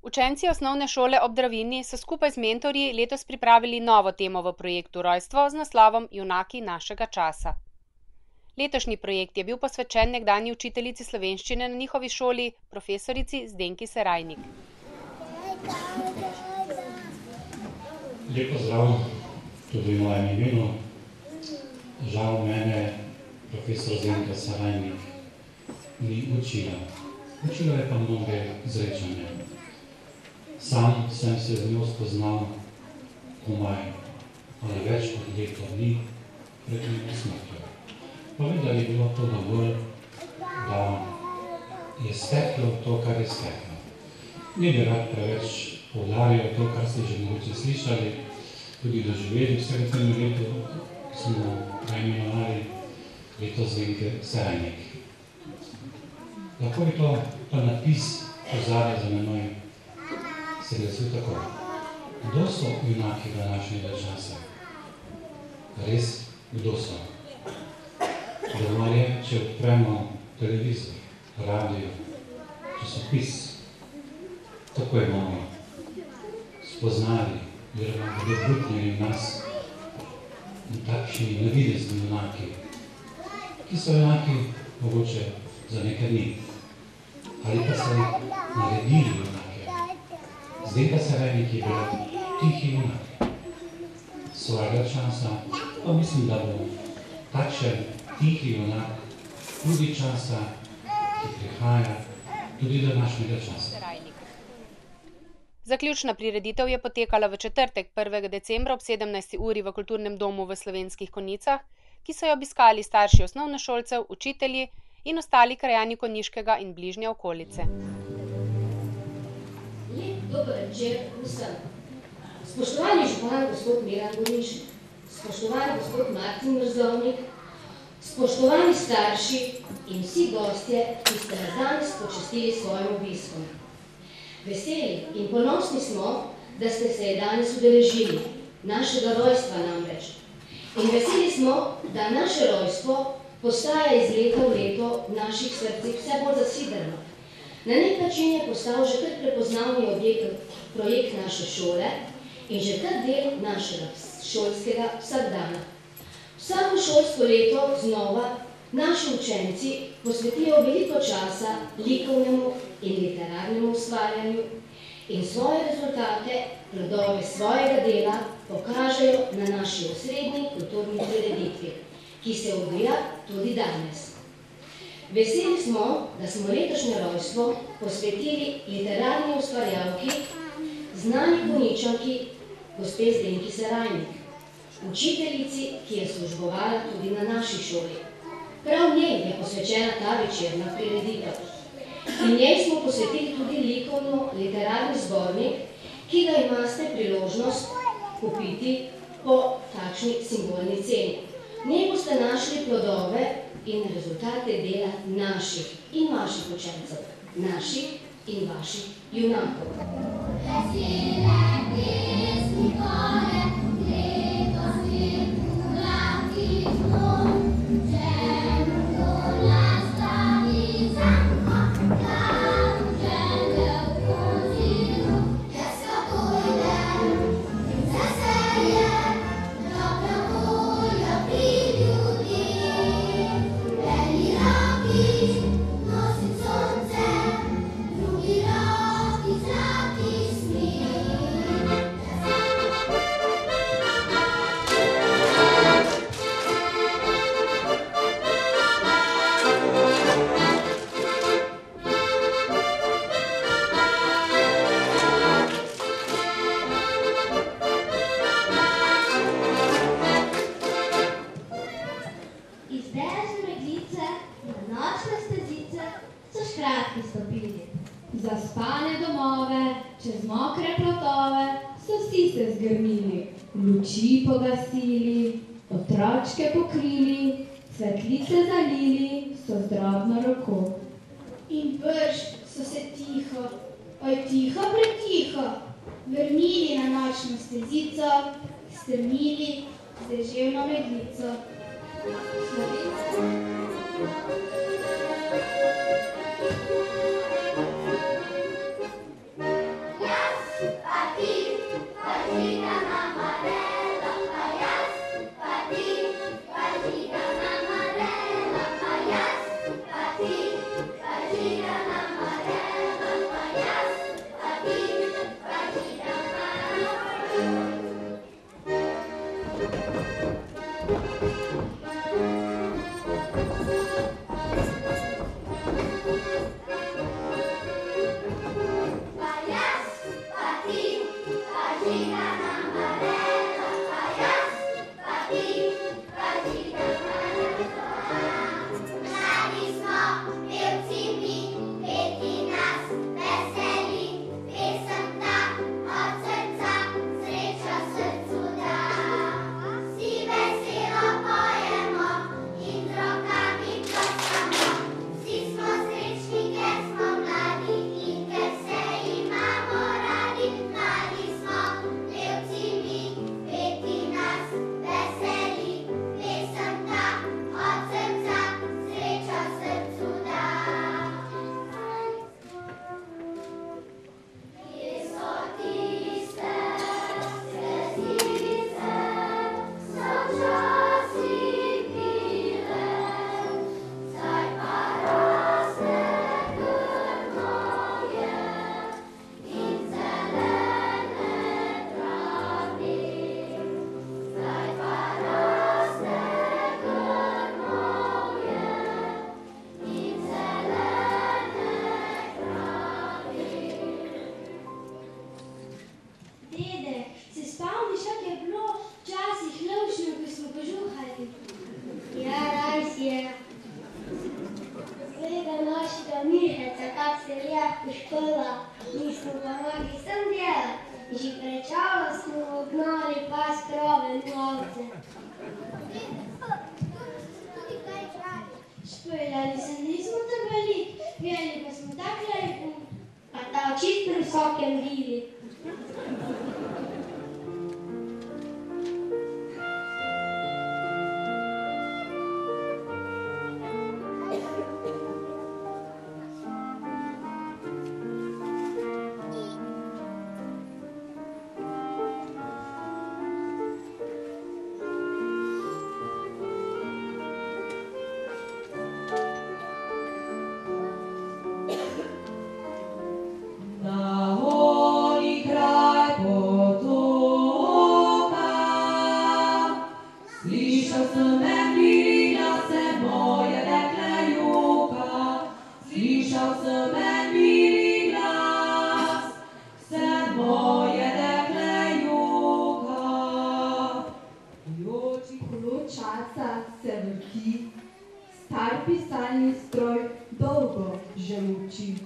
Učenci osnovne šole ob Dravini so skupaj z mentorji letos pripravili novo temo v projektu Rojstvo z naslovom Junaki našega časa. Letošnji projekt je bil posvečen nekdanji učiteljici slovenščine na njihovi šoli, profesorici Zdenki Serajnik. Lep pozdrav tudi v mojem imenu. Žal mene profesor Zdenka Serajnik ni učila. Učila je pa mnoge izrečanja. Sam sem se z njo spoznal komaj ali več kot leto dni pred njeno smrtjo. Pa vendar je bilo to dovolj, da je steklo to, kar je steklo. Ne bi rad preveč poudarjal to, kar ste že mogoče slišali, tudi doživeli vsega tem letu, ki smo preimenovali leto Zdenke Serajnik. Lahko bi to pa napis pozadaj za menoj se glasil tako. Kdo so junaki današnjega časa? Res, kdo so? Dovolj je, če odpremo televizor, radio, časopis. Tako je bomo spoznali, oziroma bodo bruknili nas in takšni navidezni junaki, ki so junaki mogoče za nekaj dni. Ali pa so naredili junake. Zdenka Serajnik je bila tihi junak svojega časa, pa mislim, da bo takšen tihi junak tudi časa, ki prihaja tudi do današnjega časa. Zaključna prireditev je potekala v četrtek 1. decembra ob 17. uri v Kulturnem domu v Slovenskih Konjicah, ki so jo obiskali starši osnovnošolcev, učitelji in ostali krajani konjiškega in bližnje okolice. Dober večer vsem. Spoštovani župan gospod Miran Gonišek, spoštovani gospod Martin Mrzovnik, spoštovani starši in vsi gostje, ki ste nas danes počastili s svojim obiskom. Veseli in ponosni smo, da ste se danes udeležili, našega rojstva namreč. In veseli smo, da naše rojstvo postaja iz leta v leto v naših srcih vse bolj zasidrano. Na nek način je postal že kar prepoznavni projekt naše šole in že kar del našega šolskega vsakdana. Vsako šolsko leto znova naši učenci posvetijo veliko časa likovnemu in literarnemu ustvarjanju in svoje rezultate, plodove svojega dela pokažejo na naši osrednji kulturni prireditvi, ki se odvija tudi danes. Veseli smo, da smo letošnje rojstvo posvetili literarni ustvarjalki, znani Konjičanki, gospe Zdenki Serajnik, učiteljici, ki je službovala tudi na naši šoli. Prav njej je posvečena ta večerna prireditev. In njej smo posvetili tudi likovno-literarni zbornik, ki ga imate priložnost kupiti po takšni simbolni ceni. V njej boste našli plodove in rezultate dela naših in vaših učencev, naših in vaših junakov. Zaspane domove, čez mokre plotove, so vsi se zgrnili, luči pogasili, otročke pokrili, svetlice zalili, so z drobno roko. In brž so se tiho, oj tiho pretiho, vrnili na nočno stezico, strmili z deževno meglico. škola, nismo pa mogli sem delati. Že prečalo smo ognali pas krove novce. Špeljali se nismo tak velik, pjeli pa smo tak lepo. Pa ta čist pri vsakem bili. Star pisalni stroj dolgo že molči.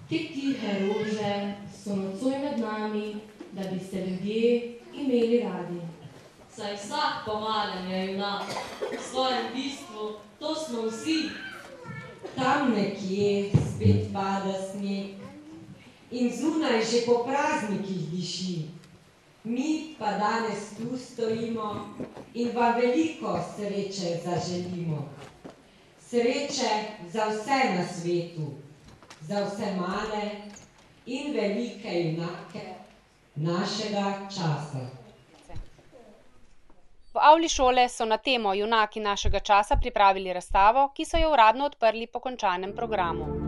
Te tihe rože so nocoj med nami, da bi se ljudje imeli radi. Saj vsak pomalen je junak, v svojem bistvu, to smo vsi. Tam nekje spet pada sneg in zunaj že po praznikih diši. Mi pa danes tu stojimo in vam veliko sreče zaželimo. Sreče za vse na svetu, za vse male in velike junake našega časa. V avli šole so na temo Junaki našega časa pripravili razstavo, ki so jo uradno odprli po končanem programu.